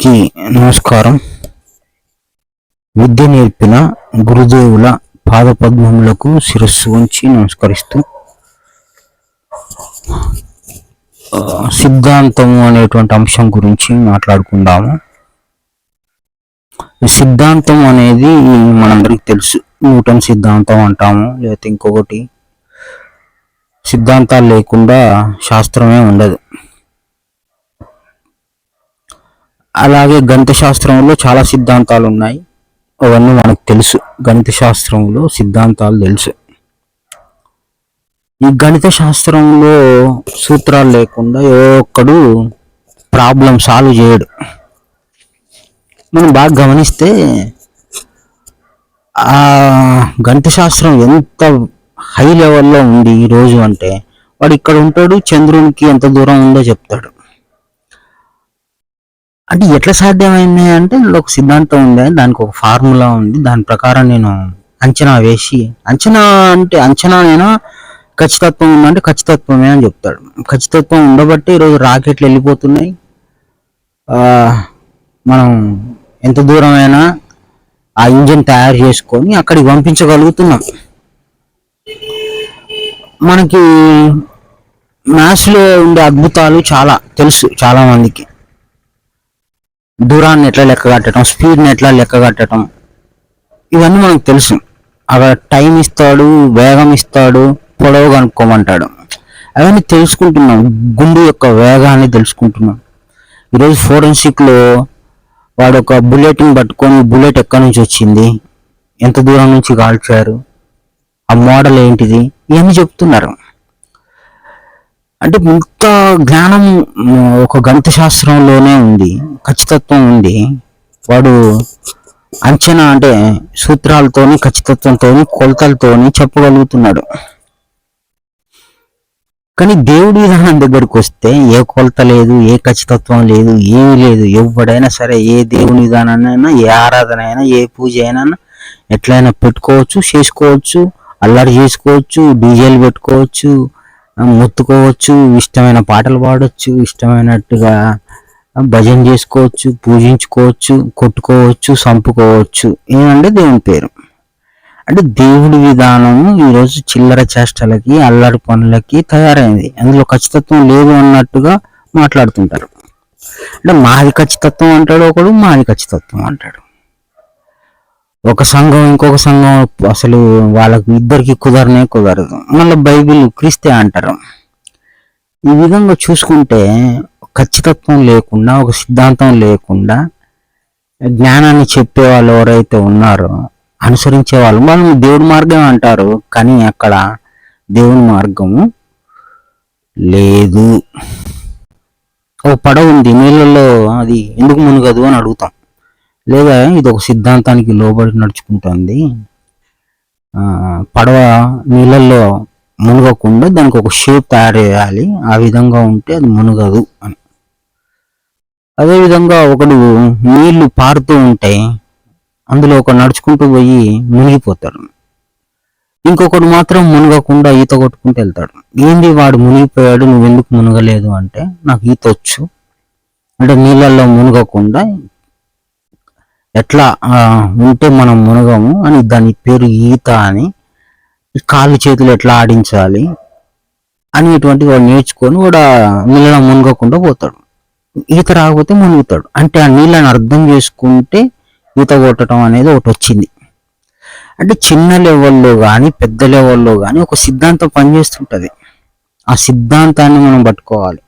అందరికీ నమస్కారం. విద్య నేర్పిన గురుదేవుల పాదపద్మములకు శిరస్సు ఉంచి నమస్కరిస్తూ సిద్ధాంతము అనేటువంటి అంశం గురించి మాట్లాడుకుందాము. సిద్ధాంతం అనేది మనందరికీ తెలుసు. న్యూటన్ సిద్ధాంతం అంటాము, లేకపోతే ఇంకొకటి. సిద్ధాంతాలు లేకుండా శాస్త్రమే ఉండదు. అలాగే గణిత శాస్త్రంలో చాలా సిద్ధాంతాలు ఉన్నాయి, అవన్నీ మనకు తెలుసు. గణిత శాస్త్రంలో సిద్ధాంతాలు తెలుసు. ఈ గణిత శాస్త్రంలో సూత్రాలు లేకుండా ఏ ఒక్కడు ప్రాబ్లం సాల్వ్ చేయడు. మనం బాగా గమనిస్తే ఆ గణిత శాస్త్రం ఎంత హై లెవెల్లో ఉంది ఈరోజు అంటే, వాడు ఇక్కడ ఉంటాడు, చంద్రునికి ఎంత దూరం ఉందో చెప్తాడు. అంటే ఎట్లా సాధ్యమైంది అంటే, ఒక సిద్ధాంతం ఉంది, దానికి ఒక ఫార్ములా ఉంది, దాని ప్రకారం నేను అంచనా వేసి, అంచనానైనా ఖచ్చితత్వం ఉందంటే ఖచ్చితత్వమే అని చెప్తాడు. ఖచ్చితత్వం ఉండబట్టి ఈరోజు రాకెట్లు వెళ్ళిపోతున్నాయి. మనం ఎంత దూరమైనా ఆ ఇంజిన్ తయారు చేసుకొని అక్కడికి పంపించగలుగుతున్నాం. మనకి మ్యాథ్స్లో ఉండే అద్భుతాలు చాలా తెలుసు చాలా మందికి. దూరాన్ని ఎట్లా లెక్క కట్టడం, స్పీడ్ని ఎట్లా లెక్క కట్టడం, ఇవన్నీ మనకు తెలుసు. అక్కడ టైం ఇస్తాడు, వేగం ఇస్తాడు, పొడవు కనుక్కోమంటాడు. అవన్నీ తెలుసుకుంటున్నాం. గుండు యొక్క వేగాన్ని తెలుసుకుంటున్నాం. ఈరోజు ఫోరెన్సిక్లో వాడు ఒక బుల్లెట్ని పట్టుకొని, బుల్లెట్ ఎక్కడి నుంచి వచ్చింది, ఎంత దూరం నుంచి కాల్చారు, ఆ మోడల్ ఏంటిది, ఇవన్నీ చెప్తున్నారు. అంటే ఇంత జ్ఞానం ఒక గణిత శాస్త్రంలోనే ఉంది, ఖచ్చితత్వం ఉంది. వాడు అంచనా అంటే సూత్రాలతోని, ఖచ్చితత్వంతోని, కొలతలతోని చెప్పగలుగుతున్నాడు. కానీ దేవుడి విధానం దగ్గరికి వస్తే ఏ కొలత లేదు, ఏ ఖచ్చితత్వం లేదు, ఏమీ లేదు. ఎవడైనా సరే ఏ దేవుని విధానాన్నైనా, ఏ ఆరాధన అయినా, ఏ పూజ అయినా ఎట్లయినా పెట్టుకోవచ్చు, చేసుకోవచ్చు, అల్లరి చేసుకోవచ్చు, డీజేలు పెట్టుకోవచ్చు, మొత్తుకోవచ్చు, ఇష్టమైన పాటలు పాడవచ్చు, ఇష్టమైనట్టుగా భజన చేసుకోవచ్చు, పూజించుకోవచ్చు, కొట్టుకోవచ్చు, చంపుకోవచ్చు. ఏమంటే దేవుని పేరు. అంటే దేవుడి విధానము ఈరోజు చిల్లర చేష్టలకి, అల్లరి పనులకి తయారైంది. అందులో ఖచ్చితత్వం లేదు అన్నట్టుగా మాట్లాడుతుంటారు. అంటే మాది ఖచ్చితత్వం అంటాడు ఒకడు, మాది ఖచ్చితత్వం అంటాడు. ఒక సంఘం ఇంకొక సంఘం అసలు వాళ్ళకి ఇద్దరికి కుదరదు. మళ్ళీ బైబిల్ క్రీస్తే అంటారు. ఈ విధంగా చూసుకుంటే ఖచ్చితత్వం లేకుండా, ఒక సిద్ధాంతం లేకుండా జ్ఞానాన్ని చెప్పే వాళ్ళు ఎవరైతే ఉన్నారో, అనుసరించే వాళ్ళు దేవుడి మార్గం అంటారు. కానీ అక్కడ దేవుని మార్గము లేదు. ఒక పడవ ఉంది నీళ్ళల్లో, అది ఎందుకు మునగదు అని అడుగుతాం. లేదా ఇది ఒక సిద్ధాంతానికి లోబడి నడుచుకుంటుంది, పడవ నీళ్ళల్లో మునగకుండా దానికి ఒక షేప్ తయారు చేయాలి, ఆ విధంగా ఉంటే అది మునగదు అని. అదేవిధంగా ఒకడు నీళ్లు పారుతూ ఉంటే అందులో ఒక నడుచుకుంటూ పోయి మునిగిపోతాడు. ఇంకొకడు మాత్రం మునగకుండా ఈత కొట్టుకుంటూ వెళ్తాడు. ఏంది వాడు మునిగిపోయాడు, నువ్వెందుకు మునగలేదు అంటే, నాకు ఈత వచ్చు అంటే, నీళ్ళల్లో మునగకుండా ఎట్లా ఉంటే మనం మునగము అని, దాని పేరు ఈత అని, కాళ్ళు చేతులు ఎట్లా ఆడించాలి అనేటువంటి వాడు నేర్చుకొని వాడు నీళ్ళలో మునగకుండా పోతాడు. ఈత రాకపోతే మునుగుతాడు. అంటే ఆ నీళ్ళని అర్థం చేసుకుంటే ఈత కొట్టడం అనేది ఒకటి వచ్చింది. అంటే చిన్న లెవెల్లో కానీ పెద్ద లెవెల్లో కానీ ఒక సిద్ధాంతం పనిచేస్తుంటుంది. ఆ సిద్ధాంతాన్ని మనం పట్టుకోవాలి.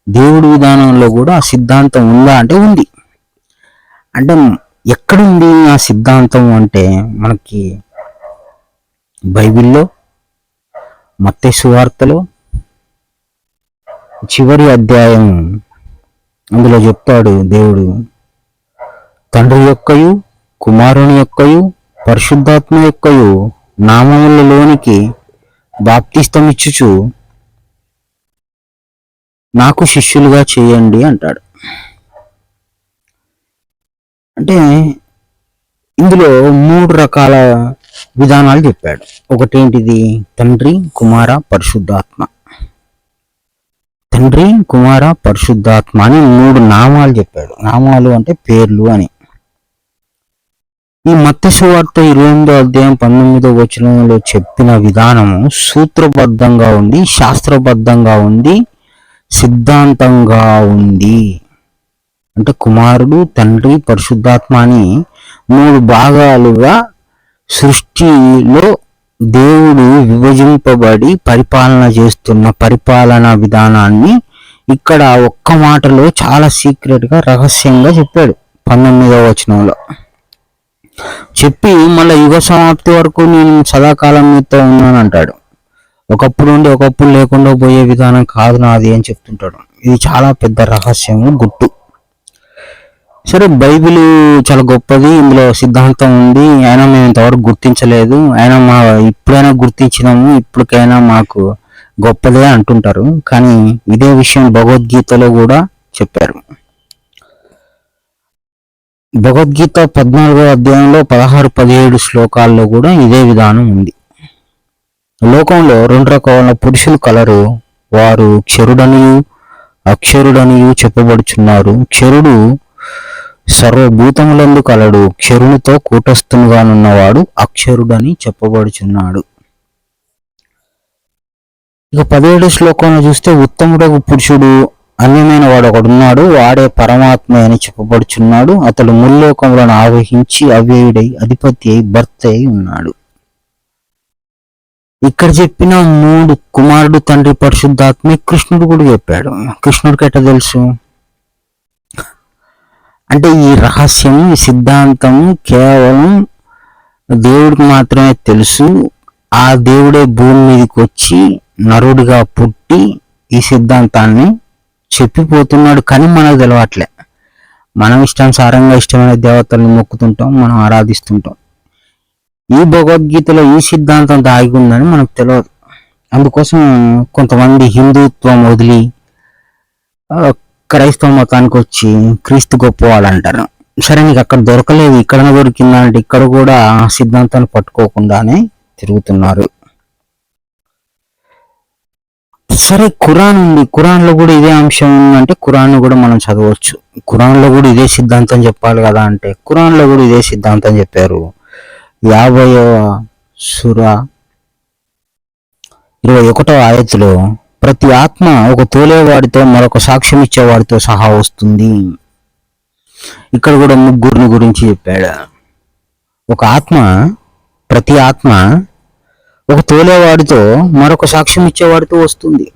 దేవుడి విధానంలో కూడా ఆ సిద్ధాంతం ఉందా అంటే ఉంది. అంటే ఎక్కడుంది ఆ సిద్ధాంతం అంటే, మనకి బైబిల్లో మత్తయి సువార్తలో చివరి అధ్యాయం, అందులో చెప్తాడు దేవుడు, తండ్రి యొక్కయు, కుమారుని యొక్కయు, పరిశుద్ధాత్మ యొక్కయు నామములలోనికి బాప్తిస్తమిచ్చుచు నాకు శిష్యులుగా చేయండి అంటాడు. అంటే ఇందులో 3 రకాల విధానాలు చెప్పాడు. ఒకటేంటిది, తండ్రి, కుమార, పరిశుద్ధాత్మ. తండ్రి, కుమార, పరిశుద్ధాత్మ అని 3 నామాలు చెప్పాడు. నామాలు అంటే పేర్లు అని. ఈ మత్తయి సువార్త 28వ అధ్యాయం 19వ వచనంలో చెప్పిన విధానము సూత్రబద్ధంగా ఉంది, శాస్త్రబద్ధంగా ఉంది, సిద్ధాంతంగా ఉంది. అంటే కుమారుడు, తండ్రి, పరిశుద్ధాత్మ అని 3 భాగాలుగా సృష్టిలో దేవుడు విభజింపబడి పరిపాలన చేస్తున్న పరిపాలనా విధానాన్ని ఇక్కడ ఒక్క మాటలో చాలా సీక్రెట్గా రహస్యంగా చెప్పాడు 19వ వచనంలో. చెప్పి మళ్ళీ యుగ సమాప్తి వరకు నేను సదాకాలం మీతో ఉన్నాను అంటాడు. ఒకప్పుడు ఉండి ఒకప్పుడు లేకుండా పోయే విధానం కాదు నాది అని చెప్తుంటాడు. ఇది చాలా పెద్ద రహస్యము, గుట్టు. సరే, బైబిల్ చాలా గొప్పది, ఇందులో సిద్ధాంతం ఉంది, అయినా మేము ఇంతవరకు గుర్తించలేదు, అయినా ఇప్పుడైనా గుర్తించినాము, ఇప్పటికైనా మాకు గొప్పదే అంటుంటారు. కానీ ఇదే విషయం భగవద్గీతలో కూడా చెప్పారు. భగవద్గీత 14వ అధ్యాయంలో 16-17 శ్లోకాల్లో కూడా ఇదే విధానం ఉంది. లోకంలో 2 రకాల పురుషులు కలరు. వారు క్షరుడనియు అక్షరుడనియు చెప్పబడుచున్నారు. క్షరుడు సర్వభూతములందు కలడు, క్షరునితో కూటస్థునిగానున్నవాడు అక్షరుడని చెప్పబడుచున్నాడు. ఇక 17 శ్లోకంలో చూస్తే ఉత్తముడకు పురుషుడు అన్యమైన వాడు ఒకడున్నాడు, వాడే పరమాత్మ అని చెప్పబడుచున్నాడు. అతడు ముల్లోకములను ఆవహించి అవ్యయుడై అధిపతి అయి భర్త అయి ఉన్నాడు. ఇక్కడ చెప్పిన 3 కుమారుడు, తండ్రి, పరిశుద్ధాత్మ కృష్ణుడు కూడా చెప్పాడు. కృష్ణుడికి ఎట్లా తెలుసు అంటే ఈ రహస్యం, ఈ సిద్ధాంతం కేవలం దేవుడికి మాత్రమే తెలుసు. ఆ దేవుడే భూమి మీదకి వచ్చి నరుడిగా పుట్టి ఈ సిద్ధాంతాన్ని చెప్పిపోతున్నాడు. కానీ మనకు తెలవట్లే. మనం ఇష్టానుసారంగా ఇష్టమైన దేవతల్ని మొక్కుతుంటాం, మనం ఆరాధిస్తుంటాం. ఈ భగవద్గీతలో ఈ సిద్ధాంతం దాగి ఉందని మనకు తెలియదు. అందుకోసం కొంతమంది హిందుత్వం వదిలి క్రైస్తవ మతానికి వచ్చి క్రీస్తు గొప్పవాళ్ళు అంటారు. సరే, నీకు అక్కడ దొరకలేదు, ఇక్కడ దొరికిందా అంటే ఇక్కడ కూడా సిద్ధాంతాన్ని పట్టుకోకుండానే తిరుగుతున్నారు. సరే, ఖురాన్ ఉంది, ఖురాన్లో కూడా ఇదే అంశం ఉందంటే ఖురాన్ కూడా మనం చదవచ్చు. ఖురాన్లో కూడా ఇదే సిద్ధాంతం చెప్పాలి కదా అంటే ఖురాన్లో కూడా ఇదే సిద్ధాంతం చెప్పారు. 50వ సూర 21వ ఆయతులో ప్రతి ఆత్మ ఒక తోలేవాడితో మరొక సాక్ష్యం ఇచ్చేవాడితో సహా వస్తుంది. ఇక్కడ కూడా 3 గురించి చెప్పాడు. ఒక ఆత్మ, ప్రతి ఆత్మ ఒక తోలేవాడితో మరొక సాక్ష్యం ఇచ్చేవాడితో వస్తుంది.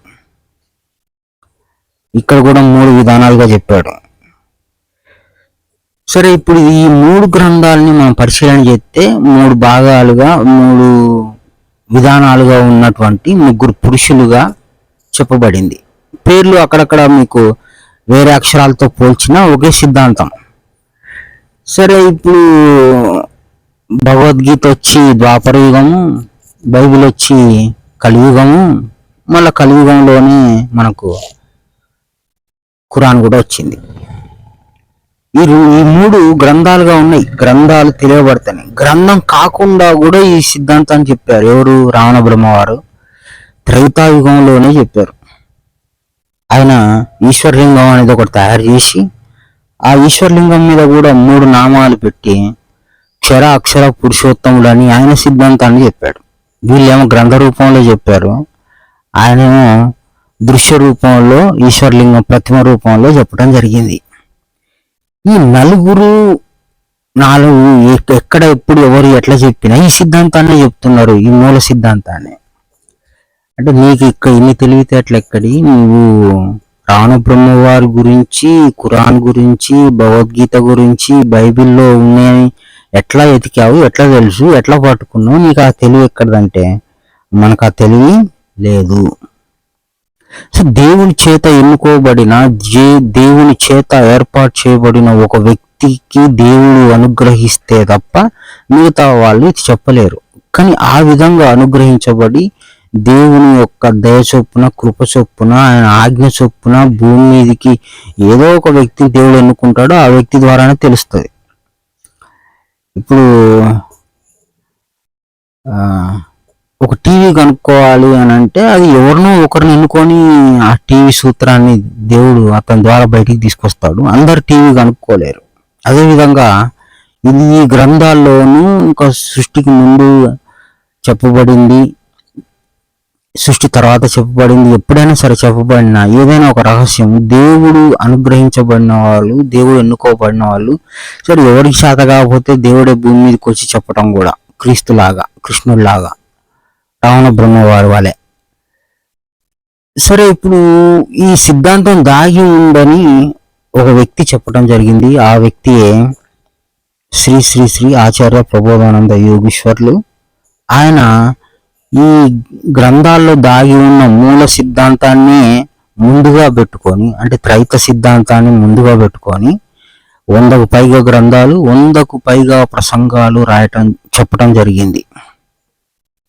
ఇక్కడ కూడా 3 విధానాలుగా చెప్పాడు. సరే, ఇప్పుడు ఈ 3 గ్రంథాలని మనం పరిశీలన చేస్తే 3 భాగాలుగా 3 విధానాలుగా ఉన్నటువంటి 3 పురుషులుగా చెప్పబడింది. పేర్లు అక్కడక్కడ మీకు వేరే అక్షరాలతో పోల్చిన ఒకే సిద్ధాంతం. సరే, ఇప్పుడు భగవద్గీత వచ్చి ద్వాపర యుగము, బైబిల్ వచ్చి కలియుగము, మళ్ళీ కలియుగంలోనే మనకు ఖురాన్ కూడా వచ్చింది. ఈ 3 గ్రంథాలుగా ఉన్నాయి. గ్రంథాలు తెలియబడతాయి. గ్రంథం కాకుండా కూడా ఈ సిద్ధాంతాన్ని చెప్పారు. ఎవరు? రావణ బ్రహ్మవారు త్రేతాయుగంలోనే చెప్పారు. ఆయన ఈశ్వర్లింగం అనేది ఒకటి తయారు చేసి ఆ ఈశ్వర్లింగం మీద కూడా 3 నామాలు పెట్టి క్షర అక్షర పురుషోత్తముడు అని ఆయన సిద్ధాంతాన్ని చెప్పాడు. వీళ్ళేమో గ్రంథ రూపంలో చెప్పారు, ఆయనేమో దృశ్య రూపంలో ఈశ్వర్లింగం ప్రతిమ రూపంలో చెప్పడం జరిగింది. ఈ 4 ఎక్కడ ఎప్పుడు ఎవరు ఎట్లా చెప్పినా ఈ సిద్ధాంతాన్ని చెప్తున్నారు, ఈ మూల సిద్ధాంతాన్ని. అంటే నీకు ఇక్కడ ఇన్ని తెలివితేటలు ఎక్కడి? నువ్వు రావణ బ్రహ్మవారి గురించి, ఖురాన్ గురించి, భగవద్గీత గురించి, బైబిల్లో ఉన్నాయని ఎట్లా ఎతికావు, ఎట్లా తెలుసు, ఎట్లా పట్టుకున్నావు? నీకు ఆ తెలివి ఎక్కడదంటే మనకు ఆ తెలివి లేదు. సో దేవుని చేత ఎన్నుకోబడిన, దేవుని చేత ఏర్పాటు చేయబడిన ఒక వ్యక్తికి దేవుడు అనుగ్రహిస్తే తప్ప మిగతా వాళ్ళు చెప్పలేరు. కానీ ఆ విధంగా అనుగ్రహించబడి దేవుని యొక్క దయ చొప్పున, కృప చొప్పున, ఆయన ఆజ్ఞ చొప్పున భూమి మీదకి ఏదో ఒక వ్యక్తిని దేవుడు ఎన్నుకుంటాడో ఆ వ్యక్తి ద్వారానే తెలుస్తుంది. ఇప్పుడు ఒక టీవీ కనుక్కోవాలి అని అంటే అది ఎవరినో ఒకరిని ఎన్నుకొని ఆ టీవీ సూత్రాన్ని దేవుడు అతని ద్వారా బయటికి తీసుకొస్తాడు. అందరు టీవీ కనుక్కోలేరు. అదేవిధంగా ఇది ఈ గ్రంథాల్లోనూ ఇంకా సృష్టికి ముందు చెప్పబడింది, సృష్టి తర్వాత చెప్పబడింది, ఎప్పుడైనా సరే చెప్పబడిన ఏదైనా ఒక రహస్యం దేవుడు అనుగ్రహించబడిన వాళ్ళు, దేవుడు ఎన్నుకోబడిన వాళ్ళు సరే ఎవరికి శాత కాకపోతే దేవుడే భూమి మీదకి వచ్చి చెప్పటం కూడా క్రీస్తులాగా, కృష్ణుడిలాగా, రావణ బ్రహ్మవారి వాళ్ళే. సరే ఇప్పుడు ఈ సిద్ధాంతం దాగి ఉందని ఒక వ్యక్తి చెప్పడం జరిగింది. ఆ వ్యక్తియే శ్రీ శ్రీ శ్రీ ఆచార్య ప్రబోధానంద యోగీశ్వర్లు. ఆయన ఈ గ్రంథాల్లో దాగి ఉన్న మూల సిద్ధాంతాన్ని ముందుగా పెట్టుకొని, అంటే త్రైత సిద్ధాంతాన్ని ముందుగా పెట్టుకొని 100కు పైగా గ్రంథాలు, 100కు పైగా ప్రసంగాలు చెప్పడం జరిగింది.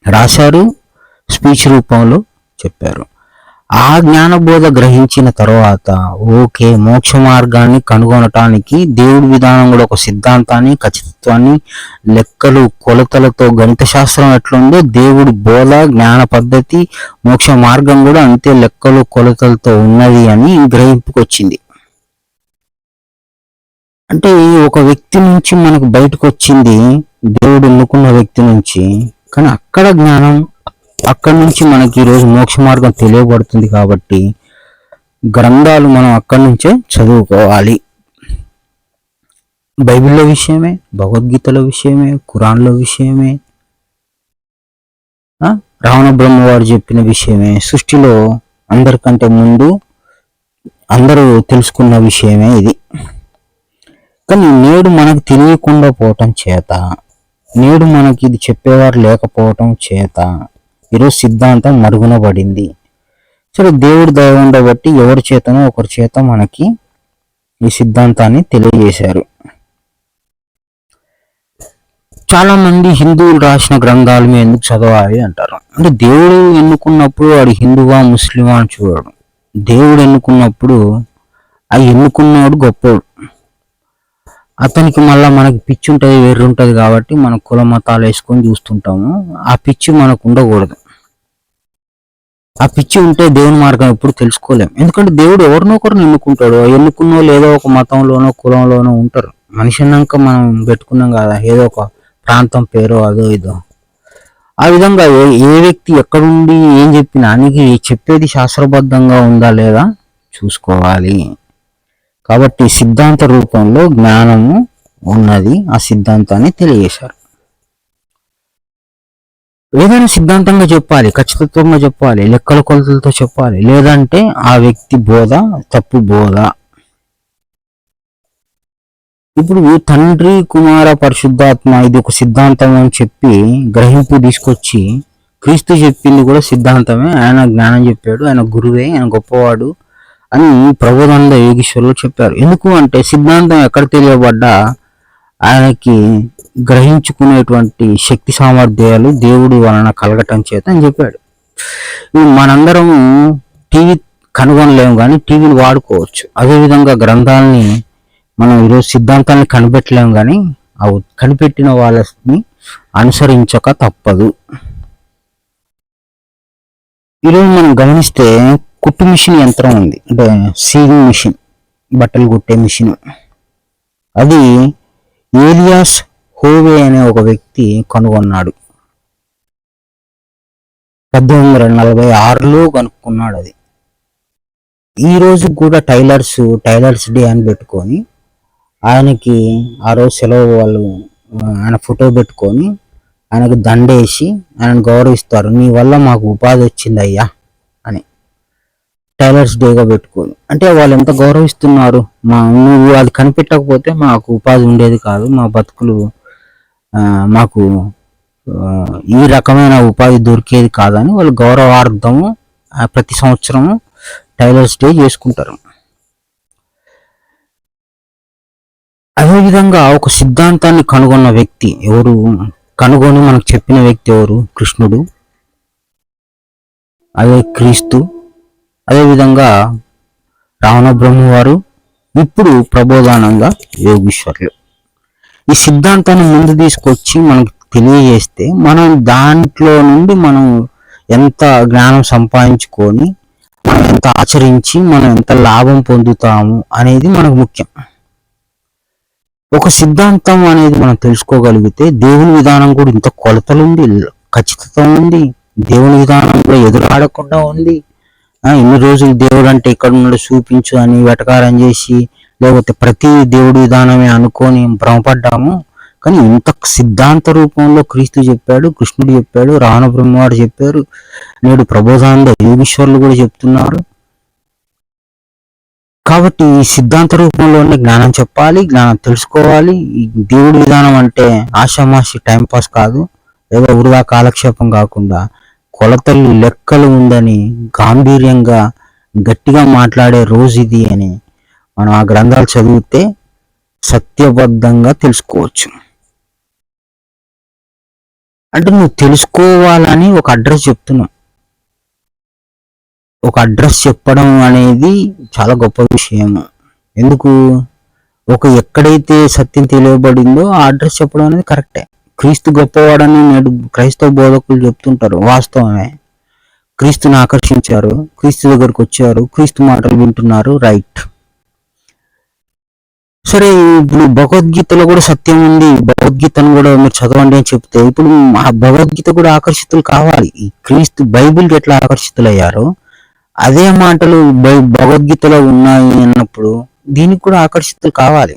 రాశారు, స్పీచ్ రూపంలో చెప్పారు. ఆ జ్ఞానబోధ గ్రహించిన తర్వాత ఓకే, మోక్ష మార్గాన్ని కనుగొనటానికి దేవుడి విధానం కూడా ఒక సిద్ధాంతాన్ని, ఖచ్చితత్వాన్ని, లెక్కలు, కొలతలతో, గణిత శాస్త్రం ఎట్లుందో దేవుడి బోధ, జ్ఞాన పద్ధతి, మోక్ష మార్గం కూడా అంతే లెక్కలు, కొలతలతో ఉన్నది అని గ్రహింపుకి వచ్చింది. అంటే ఒక వ్యక్తి నుంచి మనకు బయటకు వచ్చింది దేవుడు ఎన్నుకున్న వ్యక్తి నుంచి, కానీ అక్కడ జ్ఞానం, అక్కడి నుంచి మనకి ఈరోజు మోక్ష మార్గం తెలియబడుతుంది. కాబట్టి గ్రంథాలు మనం అక్కడి నుంచే చదువుకోవాలి. బైబిల్లో విషయమే, భగవద్గీతలో విషయమే, ఖురాన్లో విషయమే, రావణ బ్రహ్మవారు చెప్పిన విషయమే, సృష్టిలో అందరికంటే ముందు అందరూ తెలుసుకున్న విషయమే ఇది. కానీ నేడు మనకు తెలియకుండా పోవటం చేత, నేడు మనకి ఇది చెప్పేవారు లేకపోవటం చేత ఈరోజు సిద్ధాంతం మరుగున పడింది. సరే దేవుడు దయ ఉండబట్టి ఎవరి చేతనో ఒకరి చేత మనకి ఈ సిద్ధాంతాన్ని తెలియజేశారు. చాలా మంది హిందువులు రాసిన గ్రంథాలు మేము ఎందుకు చదవాలి అంటారు. అంటే దేవుడు ఎన్నుకున్నప్పుడు వాడు హిందువా ముస్లిమా అని చూడడు. దేవుడు ఎన్నుకున్నప్పుడు ఆ ఎన్నుకున్నవాడు గొప్పవాడు. అతనికి మళ్ళీ మనకి పిచ్చి ఉంటుంది, వేర్రు ఉంటుంది కాబట్టి మనం కుల మతాలు వేసుకొని చూస్తుంటాము. ఆ పిచ్చి మనకు ఉండకూడదు. ఆ పిచ్చి ఉంటే దేవుని మార్గం ఎప్పుడు తెలుసుకోలేం. ఎందుకంటే దేవుడు ఎవరినొకరిని ఎన్నుకుంటాడు. ఎన్నుకున్న వాళ్ళు ఏదో ఒక మతంలోనో కులంలోనో ఉంటారు. మనిషి అన్నాక మనం పెట్టుకున్నాం కదా ఏదో ఒక ప్రాంతం పేరు అదో ఇదో. ఆ విధంగా ఏ వ్యక్తి ఎక్కడుండి ఏం చెప్పినా నీకు చెప్పేది శాస్త్రబద్ధంగా ఉందా లేదా చూసుకోవాలి. కాబట్టి సిద్ధాంత రూపంలో జ్ఞానము ఉన్నది. ఆ సిద్ధాంతాన్ని తెలియజేశారు. ఏదైనా సిద్ధాంతంగా చెప్పాలి, ఖచ్చితత్వంగా చెప్పాలి, లెక్కల కొలతలతో చెప్పాలి. లేదంటే ఆ వ్యక్తి బోధ తప్పు బోధ. ఇప్పుడు తండ్రి, కుమార, పరిశుద్ధాత్మ ఇది ఒక సిద్ధాంతం అని చెప్పి గ్రహింపు తీసుకొచ్చి క్రీస్తు చెప్పింది కూడా సిద్ధాంతమే. ఆయన జ్ఞానం చెప్పాడు, ఆయన గురువే, ఆయన గొప్పవాడు అని ప్రబోధానంద యోగీశ్వరులు చెప్పారు. ఎందుకు అంటే సిద్ధాంతం ఎక్కడ తెలియబడ్డా ఆయనకి గ్రహించుకునేటువంటి శక్తి సామర్థ్యాలు దేవుడి వలన కలగటం చేత అని చెప్పాడు. మనందరం టీవీ కనుగొనలేము కానీ టీవీని వాడుకోవచ్చు. అదేవిధంగా గ్రంథాలని మనం ఈరోజు సిద్ధాంతాన్ని కనిపెట్టలేము కానీ అవి కనిపెట్టిన వాళ్ళని అనుసరించక తప్పదు. ఈరోజు మనం గమనిస్తే కుట్టు మిషన్ యంత్రం ఉంది, అంటే సీవింగ్ మిషన్, బట్టలు కుట్టే మిషన్. అది ఏలియాస్ హోవే అనే ఒక వ్యక్తి కనుగొన్నాడు. 1846లో కనుక్కున్నాడు అది. ఈ రోజు కూడా టైలర్స్ డే అని పెట్టుకొని ఆయనకి ఆ రోజు సెలవు, వాళ్ళు ఆయన ఫోటో పెట్టుకొని ఆయనకు దండేసి ఆయనను గౌరవిస్తారు. నీ వల్ల మాకు ఉపాధి వచ్చింది అయ్యా అని టైలర్స్ డేగా పెట్టుకొని. అంటే వాళ్ళు ఎంత గౌరవిస్తున్నారు. నువ్వు అది కనిపెట్టకపోతే మాకు ఉపాధి ఉండేది కాదు, మా బతుకులు మాకు ఈ రకమైన ఉపాధి దొరికేది కాదని వాళ్ళు గౌరవార్థము ప్రతి సంవత్సరము టైలర్స్ డే చేసుకుంటారు. అదేవిధంగా ఒక సిద్ధాంతాన్ని కనుగొన్న వ్యక్తి ఎవరు, కనుగొని మనకు చెప్పిన వ్యక్తి ఎవరు? కృష్ణుడు, అదే క్రీస్తు, అదేవిధంగా రావణ బ్రహ్మవారు, ఇప్పుడు ప్రబోధానంద యోగీశ్వర్లు. ఈ సిద్ధాంతాన్ని ముందు తీసుకొచ్చి మనకు తెలియజేస్తే మనం దాంట్లో నుండి మనం ఎంత జ్ఞానం సంపాదించుకొని మనం ఎంత ఆచరించి మనం ఎంత లాభం పొందుతాము అనేది మనకు ముఖ్యం. ఒక సిద్ధాంతం అనేది మనం తెలుసుకోగలిగితే దేవుని విధానం కూడా ఇంత కొలతలుంది, ఖచ్చితత్వం ఉంది, దేవుని విధానం కూడా ఎదురాడకుండా ఉంది. ఇన్ని రోజులు దేవుడు అంటే ఇక్కడ ఉన్నాడు చూపించు అని వెటకారం చేసి లేకపోతే ప్రతి దేవుడి విధానమే అనుకొని భ్రమపడ్డాము. కానీ ఇంత సిద్ధాంత రూపంలో క్రీస్తు చెప్పాడు, కృష్ణుడు చెప్పాడు, రావణ బ్రహ్మవాడు చెప్పారు, నేడు ప్రబోధానంద యోగీశ్వరులు కూడా చెప్తున్నారు. కాబట్టి ఈ సిద్ధాంత రూపంలోనే జ్ఞానం చెప్పాలి, జ్ఞానం తెలుసుకోవాలి. ఈ దేవుడి విధానం అంటే ఆషామాషి టైంపాస్ కాదు, ఏదో వృధా కాలక్షేపం కాకుండా కొలతలు లెక్కలు ఉందని గాంభీర్యంగా గట్టిగా మాట్లాడే రోజు ఇది అని మనం ఆ గ్రంథాలు చదివితే సత్యబద్ధంగా తెలుసుకోవచ్చు. అంటే నువ్వు తెలుసుకోవాలని ఒక అడ్రస్ చెప్తున్నావు. ఒక అడ్రస్ చెప్పడం అనేది చాలా గొప్ప విషయం. ఎందుకు? ఎక్కడైతే సత్యం తెలియబడిందో ఆ అడ్రస్ చెప్పడం అనేది కరెక్టే. క్రీస్తు గొప్పవాడని నేడు క్రైస్తవ బోధకులు చెప్తుంటారు, వాస్తవమే. క్రీస్తుని ఆకర్షించారు, క్రీస్తు దగ్గరకు వచ్చారు, క్రీస్తు మాటలు వింటున్నారు, రైట్. సరే, ఇప్పుడు భగవద్గీతలో కూడా సత్యం ఉంది, భగవద్గీతను కూడా మీరు చదవండి అని చెప్తే ఇప్పుడు ఆ భగవద్గీత కూడా ఆకర్షితులు కావాలి. ఈ క్రీస్తు బైబిల్కి ఎట్లా ఆకర్షితులు అయ్యారో అదే మాటలు భగవద్గీతలో ఉన్నాయి అన్నప్పుడు దీనికి కూడా ఆకర్షితులు కావాలి.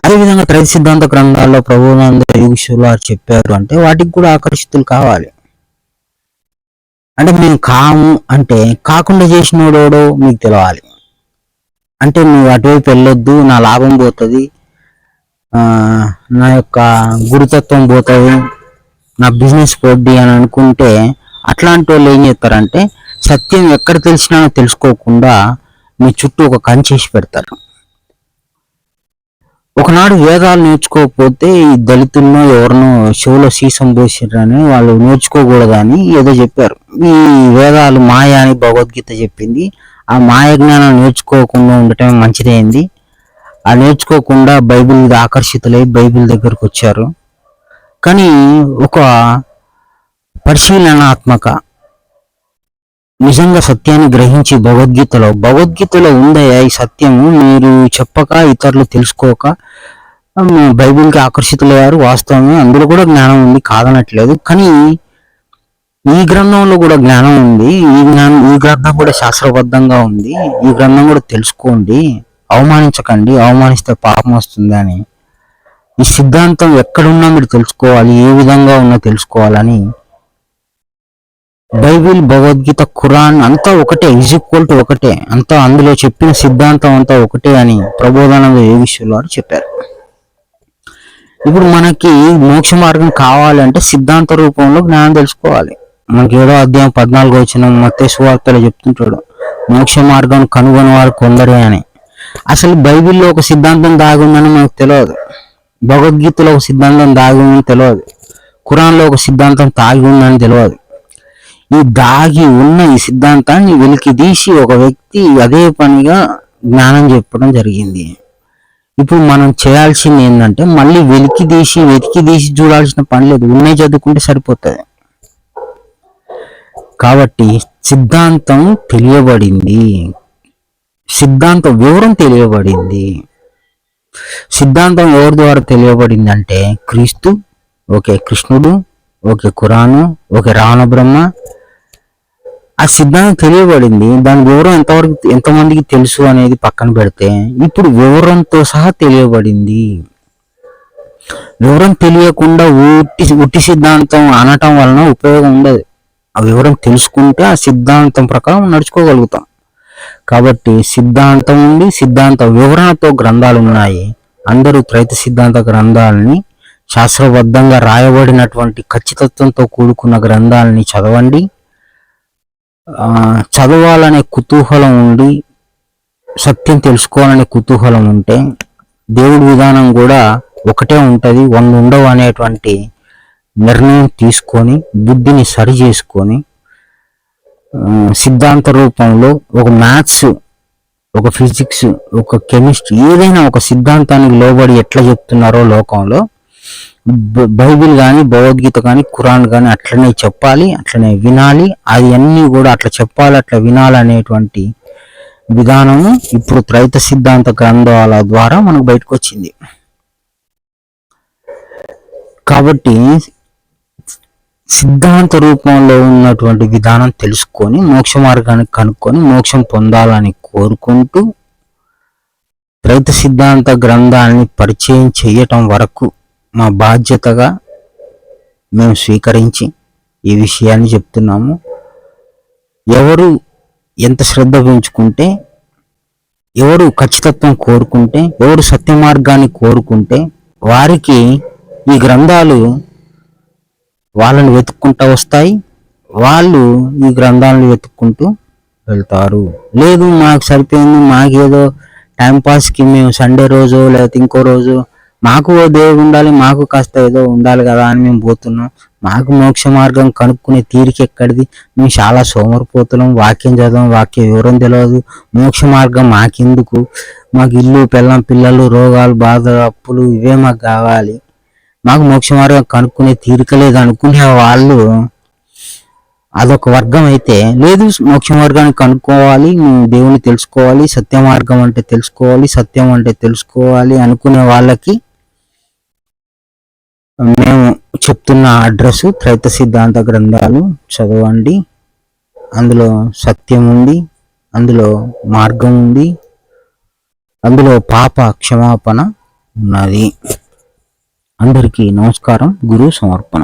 అదేవిధంగా త్రైత సిద్ధాంత గ్రంథాల్లో ప్రబోధానంద యోగీశ్వరులు చెప్పారు అంటే వాటికి కూడా ఆకర్షితులు కావాలి. అంటే మేము కాము అంటే కాకుండా చేసినోడో మీకు తెలవాలి. అంటే నువ్వు అటువైపు వెళ్ళొద్దు, నా లాభం పోతుంది, నా యొక్క గురుతత్వం పోతుంది, నా బిజినెస్ పోద్ది అని అనుకుంటే అట్లాంటి వాళ్ళు ఏం చేస్తారంటే సత్యం ఎక్కడ తెలిసినా తెలుసుకోకుండా మీ చుట్టూ ఒక కంచేసి పెడతారు. ఒకనాడు వేదాలు నేర్చుకోకపోతే ఈ దళితుల్లో ఎవరినో చెవులో సీసం పోసిరని వాళ్ళు నేర్చుకోకూడదని ఏదో చెప్పారు. ఈ వేదాలు మాయ అని భగవద్గీత చెప్పింది. ఆ మాయ జ్ఞానం నేర్చుకోకుండా ఉండటం మంచిదైంది. ఆ నేర్చుకోకుండా బైబిల్ మీద ఆకర్షితులై బైబిల్ దగ్గరకు వచ్చారు. కానీ ఒక పరిశీలనాత్మక నిజంగా సత్యాన్ని గ్రహించి భగవద్గీతలో ఉందయ్యా ఈ సత్యము, మీరు చెప్పక ఇతరులు తెలుసుకోక బైబిల్కి ఆకర్షితులయ్యారు, వాస్తవమే, అందులో కూడా జ్ఞానం ఉంది, కాదనట్లేదు. కానీ ఈ గ్రంథంలో కూడా జ్ఞానం ఉంది, ఈ గ్రంథం కూడా శాస్త్రబద్ధంగా ఉంది, ఈ గ్రంథం కూడా తెలుసుకోండి, అవమానించకండి, అవమానిస్తే పాపం వస్తుంది అని. ఈ సిద్ధాంతం ఎక్కడున్నా మీరు తెలుసుకోవాలి, ఏ విధంగా ఉన్నా తెలుసుకోవాలని బైబిల్, భగవద్గీత, ఖురాన్ అంతా ఒకటే, ఈక్వల్ టు ఒకటే, అంతా అందులో చెప్పిన సిద్ధాంతం అంతా ఒకటే అని ప్రబోధానంద యోగీశ్వరులు వారు చెప్పారు. ఇప్పుడు మనకి మోక్ష మార్గం కావాలంటే సిద్ధాంత రూపంలో జ్ఞానం తెలుసుకోవాలి. మనకి 7వ అధ్యాయం 14వ వచనం మత్తయి సువార్తలో చెప్తుంటాడు, మోక్ష మార్గం కనుగొని వారు కొందరే అని. అసలు బైబిల్లో ఒక సిద్ధాంతం దాగి ఉందని మనకు తెలియదు, భగవద్గీతలో ఒక సిద్ధాంతం దాగి ఉందని తెలియదు, ఖురాన్లో ఒక సిద్ధాంతం దాగి ఉందని తెలియదు. ఈ దాగి ఉన్న ఈ సిద్ధాంతాన్ని వెలికి తీసి ఒక వ్యక్తి అదే పనిగా జ్ఞానం చెప్పడం జరిగింది. ఇప్పుడు మనం చేయాల్సింది ఏంటంటే మళ్ళీ వెతికి తీసి చూడాల్సిన పని లేదు, ఉన్నే చదువుకుంటే సరిపోతుంది. కాబట్టి సిద్ధాంతం తెలియబడింది, సిద్ధాంత వివరం తెలియబడింది. సిద్ధాంతం ఎవరి ద్వారా తెలియబడింది అంటే క్రీస్తు, ఓకే, కృష్ణుడు, ఓకే, ఖురాను, ఓకే, రావణ బ్రహ్మ. ఆ సిద్ధాంతం తెలియబడింది. దాని వివరం ఎంతమందికి తెలుసు అనేది పక్కన పెడితే ఇప్పుడు వివరంతో సహా తెలియబడింది. వివరం తెలియకుండా ఉట్టి సిద్ధాంతం అనటం వలన ఉపయోగం ఉండదు. ఆ వివరం తెలుసుకుంటే ఆ సిద్ధాంతం ప్రకారం నడుచుకోగలుగుతాం. కాబట్టి సిద్ధాంతం ఉంది, సిద్ధాంత వివరణతో గ్రంథాలు ఉన్నాయి. అందరూ త్రైత సిద్ధాంత గ్రంథాలని, శాస్త్రబద్ధంగా రాయబడినటువంటి ఖచ్చితత్వంతో కూడుకున్న గ్రంథాలని చదవండి. చదవాలనే కుతూహలం ఉండి సత్యం తెలుసుకోవాలనే కుతూహలం ఉంటే దేవుడి విధానం కూడా ఒకటే ఉంటుంది, 100 ఉండవు అనేటువంటి నిర్ణయం తీసుకొని బుద్ధిని సరి చేసుకొని సిద్ధాంత రూపంలో ఒక మ్యాథ్స్, ఒక ఫిజిక్స్, ఒక కెమిస్ట్రీ, ఏదైనా ఒక సిద్ధాంతానికి లోబడి ఎట్లా చెప్తున్నారో లోకంలో బైబిల్ కానీ భగవద్గీత కానీ ఖురాన్ కానీ అట్లనే చెప్పాలి, అట్లనే వినాలి. అది అన్నీ కూడా అట్లా చెప్పాలి, అట్లా వినాలి అనేటువంటి విధానము ఇప్పుడు త్రైత సిద్ధాంత గ్రంథాల ద్వారా మనకు బయటకు వచ్చింది. కాబట్టి సిద్ధాంత రూపంలో ఉన్నటువంటి విధానం తెలుసుకొని మోక్ష మార్గాన్ని కనుక్కొని మోక్షం పొందాలని కోరుకుంటూ త్రైత సిద్ధాంత గ్రంథాన్ని పరిచయం చేయటం వరకు మా బాధ్యతగా మేము స్వీకరించి ఈ విషయాన్ని చెప్తున్నాము. ఎవరు ఎంత శ్రద్ధ పెంచుకుంటే, ఎవరు ఖచ్చితత్వం కోరుకుంటే, ఎవరు సత్య మార్గాన్ని కోరుకుంటే వారికి ఈ గ్రంథాలు వాళ్ళని వెతుక్కుంటూ వస్తాయి. వాళ్ళు ఈ గ్రంథాలను వెతుక్కుంటూ వెళ్తారు. లేదు మాకు సరిపోయింది, మాకేదో టైంపాస్కి మేము సండే రోజు లేకపోతే ఇంకో రోజు మాకు ఓ దేవుడు ఉండాలి, మాకు కాస్త ఏదో ఉండాలి కదా అని మేము పోతున్నాం, మాకు మోక్ష మార్గం కనుక్కునే తీరిక ఎక్కడిది, మేము చాలా సోమరిపోతున్నాం, వాక్యం చదవం, వాక్య వివరం తెలియదు, మోక్ష మార్గం మాకెందుకు, మాకు ఇల్లు పెళ్ళం పిల్లలు రోగాలు బాధలు అప్పులు ఇవే మాకు కావాలి, మాకు మోక్ష మార్గం కనుక్కునే తీరిక లేదు అనుకునే వాళ్ళు అదొక వర్గం అయితే, లేదు మోక్ష మార్గాన్ని కనుక్కోవాలి, దేవుని తెలుసుకోవాలి, సత్య మార్గం అంటే తెలుసుకోవాలి, సత్యం అంటే తెలుసుకోవాలి అనుకునే వాళ్ళకి మేము చెప్తున్న అడ్రస్ త్రైత సిద్ధాంత గ్రంథాలు చదవండి. అందులో సత్యం ఉంది, అందులో మార్గం ఉంది, అందులో పాప క్షమాపణ ఉన్నది. అందరికీ నమస్కారం. గురు సమర్పణ.